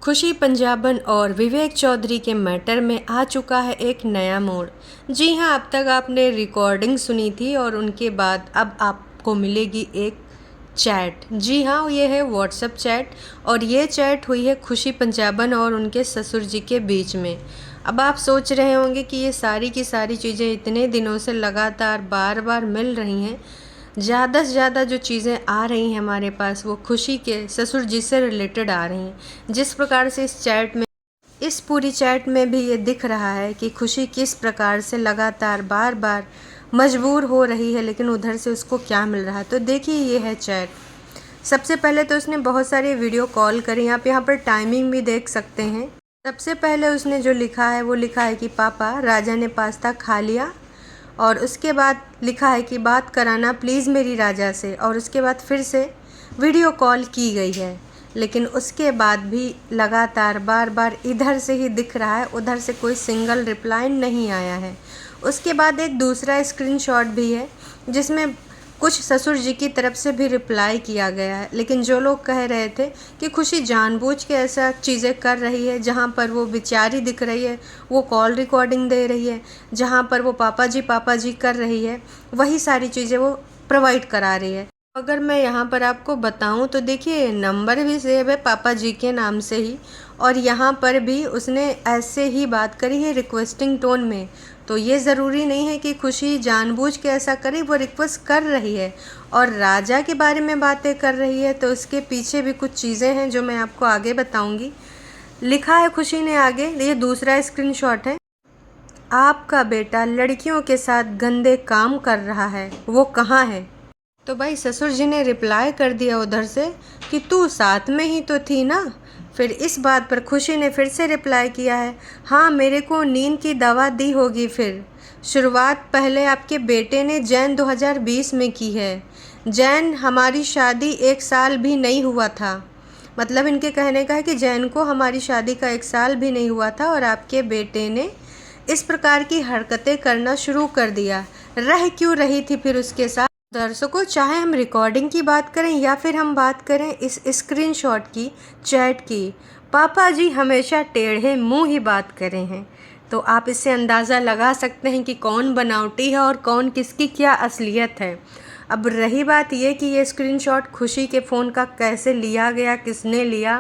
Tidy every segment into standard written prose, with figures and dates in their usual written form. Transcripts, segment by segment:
खुशी पंजाबन और विवेक चौधरी के मैटर में आ चुका है एक नया मोड़। जी हाँ, अब तक आपने रिकॉर्डिंग सुनी थी और उनके बाद अब आपको मिलेगी एक चैट। जी हाँ, ये है व्हाट्सएप चैट और ये चैट हुई है खुशी पंजाबन और उनके ससुर जी के बीच में। अब आप सोच रहे होंगे कि ये सारी की सारी चीज़ें इतने दिनों से लगातार बार बार मिल रही हैं। ज़्यादा से ज़्यादा जो चीज़ें आ रही हैं हमारे पास वो खुशी के ससुर जी से रिलेटेड आ रही हैं। जिस प्रकार से इस पूरी चैट में भी ये दिख रहा है कि खुशी किस प्रकार से लगातार बार बार मजबूर हो रही है, लेकिन उधर से उसको क्या मिल रहा है। तो देखिए, ये है चैट। सबसे पहले तो उसने बहुत सारी वीडियो कॉल करी। आप यहाँ पर टाइमिंग भी देख सकते हैं। सबसे पहले उसने जो लिखा है वो लिखा है कि पापा, राजा ने पास्ता खा लिया। और उसके बाद लिखा है कि बात कराना प्लीज़ मेरी राजा से। और उसके बाद फिर से वीडियो कॉल की गई है, लेकिन उसके बाद भी लगातार बार बार इधर से ही दिख रहा है, उधर से कोई सिंगल रिप्लाई नहीं आया है। उसके बाद एक दूसरा स्क्रीनशॉट भी है जिसमें कुछ ससुर जी की तरफ से भी रिप्लाई किया गया है, लेकिन जो लोग कह रहे थे कि खुशी जानबूझ के ऐसा चीज़ें कर रही है, जहाँ पर वो बेचारी दिख रही है, वो कॉल रिकॉर्डिंग दे रही है, जहाँ पर वो पापा जी कर रही है, वही सारी चीज़ें वो प्रोवाइड करा रही है। अगर मैं यहाँ पर आपको बताऊँ तो देखिए, नंबर भी सेव है पापा जी के नाम से ही, और यहाँ पर भी उसने ऐसे ही बात करी है रिक्वेस्टिंग टोन में। तो ये ज़रूरी नहीं है कि खुशी जानबूझ के ऐसा करे, वो रिक्वेस्ट कर रही है और राजा के बारे में बातें कर रही है, तो उसके पीछे भी कुछ चीज़ें हैं जो मैं आपको आगे बताऊंगी। लिखा है खुशी ने आगे, ये दूसरा स्क्रीनशॉट है, आपका बेटा लड़कियों के साथ गंदे काम कर रहा है, वो कहाँ है। तो भाई ससुर जी ने रिप्लाई कर दिया उधर से कि तू साथ में ही तो थी ना। फिर इस बात पर खुशी ने फिर से रिप्लाई किया है, हाँ मेरे को नींद की दवा दी होगी। फिर शुरुआत पहले आपके बेटे ने जैन 2020 में की है। जैन हमारी शादी 1 साल भी नहीं हुआ था। मतलब इनके कहने का है कि जैन को हमारी शादी का 1 साल भी नहीं हुआ था और आपके बेटे ने इस प्रकार की हरकतें करना शुरू कर दिया। रह क्यों रही थी फिर उसके साथ। दर्शकों, चाहे हम रिकॉर्डिंग की बात करें या फिर हम बात करें इस स्क्रीनशॉट की, चैट की, पापा जी हमेशा टेढ़े मुंह ही बात करे हैं। तो आप इससे अंदाज़ा लगा सकते हैं कि कौन बनावटी है और कौन किसकी क्या असलियत है। अब रही बात ये कि ये स्क्रीनशॉट खुशी के फ़ोन का कैसे लिया गया, किसने लिया,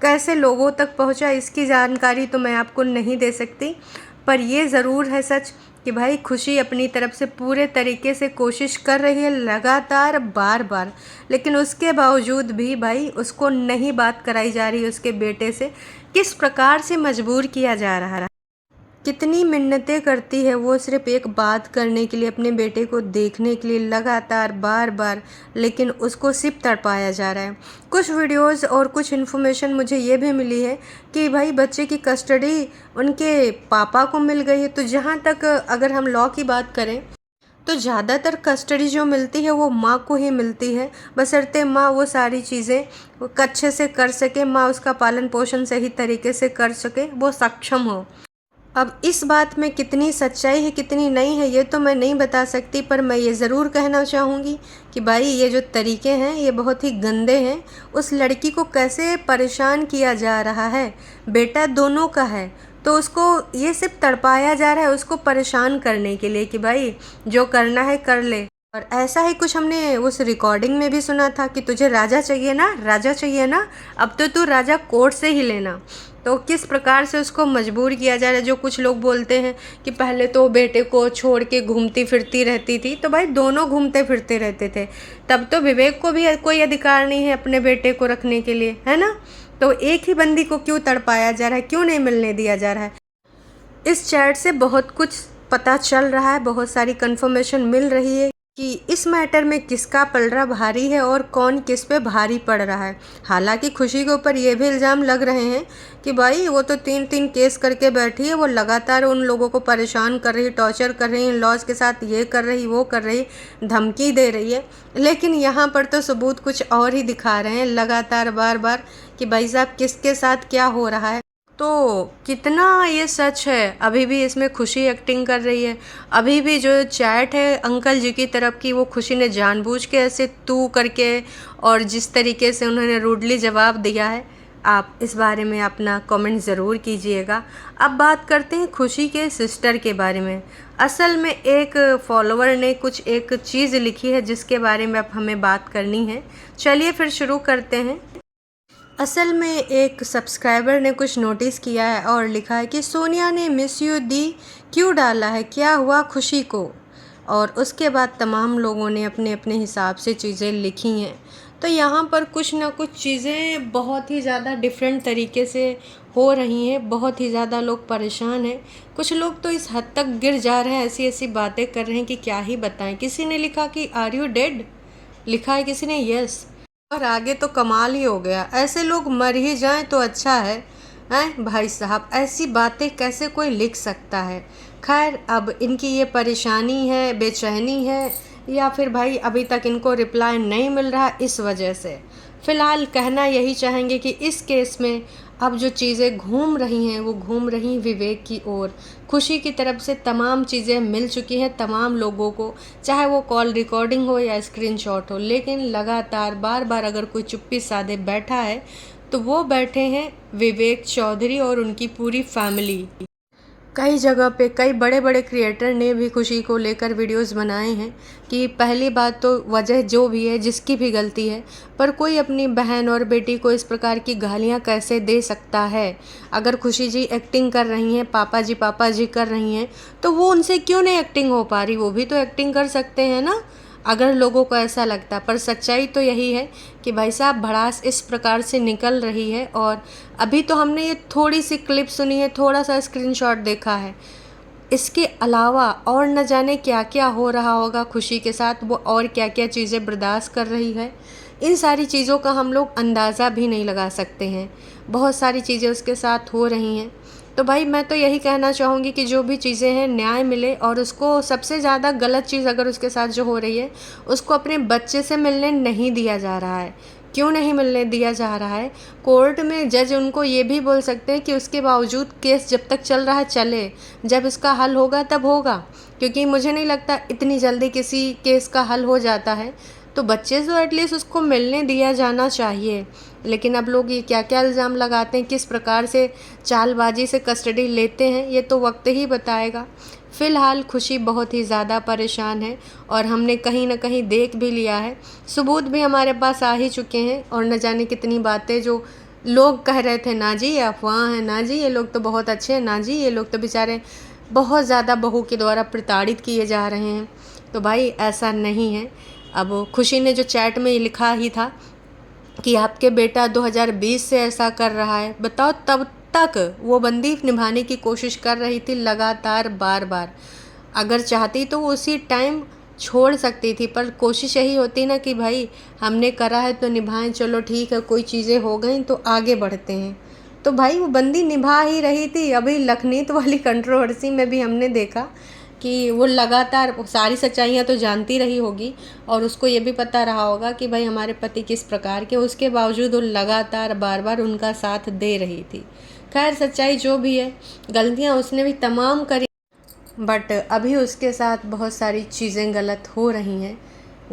कैसे लोगों तक पहुंचा, इसकी जानकारी तो मैं आपको नहीं दे सकती। पर ये ज़रूर है सच कि भाई खुशी अपनी तरफ से पूरे तरीके से कोशिश कर रही है लगातार बार बार, लेकिन उसके बावजूद भी भाई उसको नहीं बात कराई जा रही उसके बेटे से। किस प्रकार से मजबूर किया जा रहा है, कितनी मिन्नतें करती है वो सिर्फ एक बात करने के लिए, अपने बेटे को देखने के लिए लगातार बार बार, लेकिन उसको सिर्फ तड़पाया जा रहा है। कुछ वीडियोस और कुछ इन्फॉर्मेशन मुझे ये भी मिली है कि भाई बच्चे की कस्टडी उनके पापा को मिल गई है। तो जहाँ तक अगर हम लॉ की बात करें तो ज़्यादातर कस्टडी जो मिलती है वो माँ को ही मिलती है, बशर्ते माँ वो सारी चीज़ें अच्छे से कर सके, माँ उसका पालन पोषण सही तरीके से कर सके, वो सक्षम हो। अब इस बात में कितनी सच्चाई है कितनी नहीं है ये तो मैं नहीं बता सकती, पर मैं ये ज़रूर कहना चाहूँगी कि भाई ये जो तरीके हैं ये बहुत ही गंदे हैं। उस लड़की को कैसे परेशान किया जा रहा है, बेटा दोनों का है, तो उसको ये सिर्फ तड़पाया जा रहा है उसको परेशान करने के लिए कि भाई जो करना है कर ले। और ऐसा ही कुछ हमने उस रिकॉर्डिंग में भी सुना था कि तुझे राजा चाहिए ना, राजा चाहिए ना, अब तो तू राजा कोर्ट से ही लेना। तो किस प्रकार से उसको मजबूर किया जा रहा है। जो कुछ लोग बोलते हैं कि पहले तो बेटे को छोड़ के घूमती फिरती रहती थी, तो भाई दोनों घूमते फिरते रहते थे, तब तो विवेक को भी कोई अधिकार नहीं है अपने बेटे को रखने के लिए, है ना। तो एक ही बंदी को क्यों तड़पाया जा रहा है, क्यों नहीं मिलने दिया जा रहा है। इस चैट से बहुत कुछ पता चल रहा है, बहुत सारी कंफर्मेशन मिल रही है कि इस मैटर में किसका पलड़ा भारी है और कौन किस पे भारी पड़ रहा है। हालांकि खुशी के ऊपर ये भी इल्ज़ाम लग रहे हैं कि भाई वो तो 3 केस करके बैठी है, वो लगातार उन लोगों को परेशान कर रही, टॉर्चर कर रही, लॉज के साथ ये कर रही, वो कर रही, धमकी दे रही है। लेकिन यहाँ पर तो सबूत कुछ और ही दिखा रहे हैं लगातार बार बार कि भाई साहब किसके साथ क्या हो रहा है। तो कितना ये सच है, अभी भी इसमें खुशी एक्टिंग कर रही है। अभी भी जो चैट है अंकल जी की तरफ की, वो खुशी ने जानबूझ के ऐसे तू करके और जिस तरीके से उन्होंने रूडली जवाब दिया है, आप इस बारे में अपना कमेंट ज़रूर कीजिएगा। अब बात करते हैं खुशी के सिस्टर के बारे में। असल में एक फॉलोवर ने कुछ एक चीज़ लिखी है जिसके बारे में अब हमें बात करनी है। चलिए फिर शुरू करते हैं। असल में एक सब्सक्राइबर ने कुछ नोटिस किया है और लिखा है कि सोनिया ने मिस यू दी क्यों डाला है, क्या हुआ खुशी को। और उसके बाद तमाम लोगों ने अपने अपने हिसाब से चीज़ें लिखी हैं। तो यहाँ पर कुछ ना कुछ चीज़ें बहुत ही ज़्यादा डिफरेंट तरीके से हो रही हैं, बहुत ही ज़्यादा लोग परेशान हैं। कुछ लोग तो इस हद तक गिर जा रहे हैं, ऐसी ऐसी बातें कर रहे हैं कि क्या ही बताएं। किसी ने लिखा कि आर यू डेड, लिखा है किसी ने यस, और आगे तो कमाल ही हो गया, ऐसे लोग मर ही जाएं तो अच्छा है। हैं भाई साहब, ऐसी बातें कैसे कोई लिख सकता है। खैर, अब इनकी ये परेशानी है, बेचैनी है, या फिर भाई अभी तक इनको रिप्लाई नहीं मिल रहा इस वजह से। फ़िलहाल कहना यही चाहेंगे कि इस केस में अब जो चीज़ें घूम रही हैं वो घूम रही विवेक की ओर। खुशी की तरफ से तमाम चीज़ें मिल चुकी हैं तमाम लोगों को, चाहे वो कॉल रिकॉर्डिंग हो या स्क्रीनशॉट हो। लेकिन लगातार बार बार अगर कोई चुप्पी साधे बैठा है तो वो बैठे हैं विवेक चौधरी और उनकी पूरी फैमिली। कई जगह पे कई बड़े बड़े क्रिएटर ने भी खुशी को लेकर वीडियोस बनाए हैं कि पहली बात तो वजह जो भी है, जिसकी भी गलती है, पर कोई अपनी बहन और बेटी को इस प्रकार की गालियां कैसे दे सकता है। अगर खुशी जी एक्टिंग कर रही हैं, पापा जी कर रही हैं, तो वो उनसे क्यों नहीं एक्टिंग हो पा रही, वो भी तो एक्टिंग कर सकते हैं ना, अगर लोगों को ऐसा लगता। पर सच्चाई तो यही है कि भाई साहब भड़ास इस प्रकार से निकल रही है। और अभी तो हमने ये थोड़ी सी क्लिप सुनी है, थोड़ा सा स्क्रीनशॉट देखा है, इसके अलावा और न जाने क्या क्या हो रहा होगा खुशी के साथ, वो और क्या क्या चीज़ें बर्दाश्त कर रही है। इन सारी चीज़ों का हम लोग अंदाज़ा भी नहीं लगा सकते हैं। बहुत सारी चीज़ें उसके साथ हो रही हैं। तो भाई मैं तो यही कहना चाहूँगी कि जो भी चीज़ें हैं न्याय मिले, और उसको सबसे ज़्यादा गलत चीज़ अगर उसके साथ जो हो रही है, उसको अपने बच्चे से मिलने नहीं दिया जा रहा है। क्यों नहीं मिलने दिया जा रहा है? कोर्ट में जज उनको ये भी बोल सकते हैं कि उसके बावजूद केस जब तक चल रहा है चले, जब इसका हल होगा तब होगा, क्योंकि मुझे नहीं लगता इतनी जल्दी किसी केस का हल हो जाता है। तो बच्चे से एटलीस्ट उसको मिलने दिया जाना चाहिए। लेकिन अब लोग ये क्या क्या इल्ज़ाम लगाते हैं, किस प्रकार से चालबाजी से कस्टडी लेते हैं, ये तो वक्त ही बताएगा। फ़िलहाल खुशी बहुत ही ज़्यादा परेशान है और हमने कहीं ना कहीं देख भी लिया है, सबूत भी हमारे पास आ ही चुके हैं। और न जाने कितनी बातें जो लोग कह रहे थे, ना जी ये अफवाह है, ना जी ये लोग तो बहुत अच्छे हैं, ना जी ये लोग तो बेचारे बहुत ज़्यादा बहू के द्वारा प्रताड़ित किए जा रहे हैं। तो भाई ऐसा नहीं है। अब खुशी ने जो चैट में ये लिखा ही था कि आपके बेटा 2020 से ऐसा कर रहा है, बताओ तब तक वो बंदी निभाने की कोशिश कर रही थी लगातार बार बार। अगर चाहती तो वो उसी टाइम छोड़ सकती थी, पर कोशिश यही होती ना कि भाई हमने करा है तो निभाएं, चलो ठीक है कोई चीज़ें हो गई तो आगे बढ़ते हैं। तो भाई वो बंदी निभा ही रही थी। अभी लखनीत वाली कंट्रोवर्सी में भी हमने देखा कि वो लगातार सारी सच्चाइयाँ तो जानती रही होगी और उसको ये भी पता रहा होगा कि भाई हमारे पति किस प्रकार के, उसके बावजूद वो लगातार बार बार उनका साथ दे रही थी। खैर सच्चाई जो भी है, गलतियाँ उसने भी तमाम करी, बट अभी उसके साथ बहुत सारी चीज़ें गलत हो रही हैं।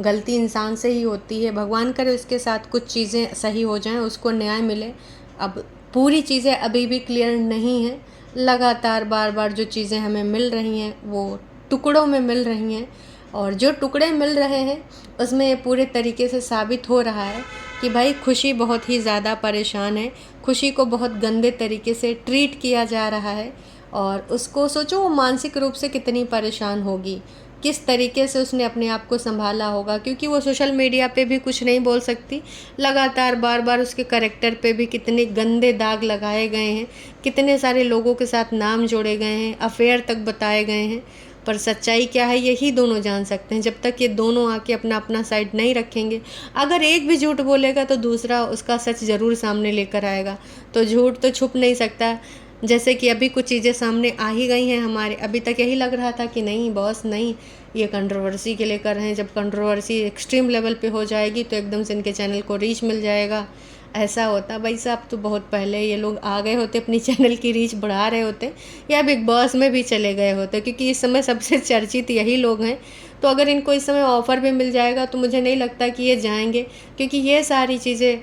गलती इंसान से ही होती है, भगवान करे उसके साथ कुछ चीज़ें सही हो जाएं, उसको न्याय मिले। अब पूरी चीज़ें अभी भी क्लियर नहीं हैं। लगातार बार बार जो चीज़ें हमें मिल रही हैं वो टुकड़ों में मिल रही हैं, और जो टुकड़े मिल रहे हैं उसमें ये पूरे तरीके से साबित हो रहा है कि भाई खुशी बहुत ही ज़्यादा परेशान है। खुशी को बहुत गंदे तरीके से ट्रीट किया जा रहा है और उसको सोचो वो मानसिक रूप से कितनी परेशान होगी, किस तरीके से उसने अपने आप को संभाला होगा, क्योंकि वो सोशल मीडिया पे भी कुछ नहीं बोल सकती। लगातार बार बार उसके कैरेक्टर पे भी कितने गंदे दाग लगाए गए हैं, कितने सारे लोगों के साथ नाम जोड़े गए हैं, अफेयर तक बताए गए हैं। पर सच्चाई क्या है यही दोनों जान सकते हैं। जब तक ये दोनों आके अपना अपना साइड नहीं रखेंगे, अगर एक भी झूठ बोलेगा तो दूसरा उसका सच ज़रूर सामने लेकर आएगा। तो झूठ तो छुप नहीं सकता। जैसे कि अभी कुछ चीज़ें सामने आ ही गई हैं हमारे, अभी तक यही लग रहा था कि नहीं बॉस नहीं, ये कंट्रोवर्सी के लिए कर रहे हैं। जब कंट्रोवर्सी एक्सट्रीम लेवल पे हो जाएगी तो एकदम से इनके चैनल को रीच मिल जाएगा, ऐसा होता। भाई साहब तो बहुत पहले ये लोग आ गए होते, अपनी चैनल की रीच बढ़ा रहे होते, या बिग बॉस में भी चले गए होते, क्योंकि इस समय सबसे चर्चित यही लोग हैं। तो अगर इनको इस समय ऑफ़र भी मिल जाएगा तो मुझे नहीं लगता कि ये जाएंगे, क्योंकि ये सारी चीज़ें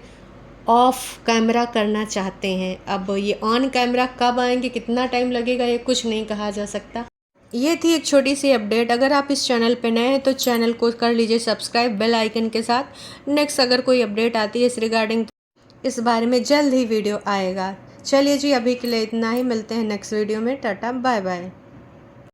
ऑफ कैमरा करना चाहते हैं। अब ये ऑन कैमरा कब आएंगे, कितना टाइम लगेगा, ये कुछ नहीं कहा जा सकता। ये थी एक छोटी सी अपडेट। अगर आप इस चैनल पे नए हैं तो चैनल को कर लीजिए सब्सक्राइब बेल आइकन के साथ। नेक्स्ट अगर कोई अपडेट आती है इस रिगार्डिंग, इस बारे में जल्द ही वीडियो आएगा। चलिए जी, अभी के लिए इतना ही, मिलते हैं नेक्स्ट वीडियो में। Tata bye bye.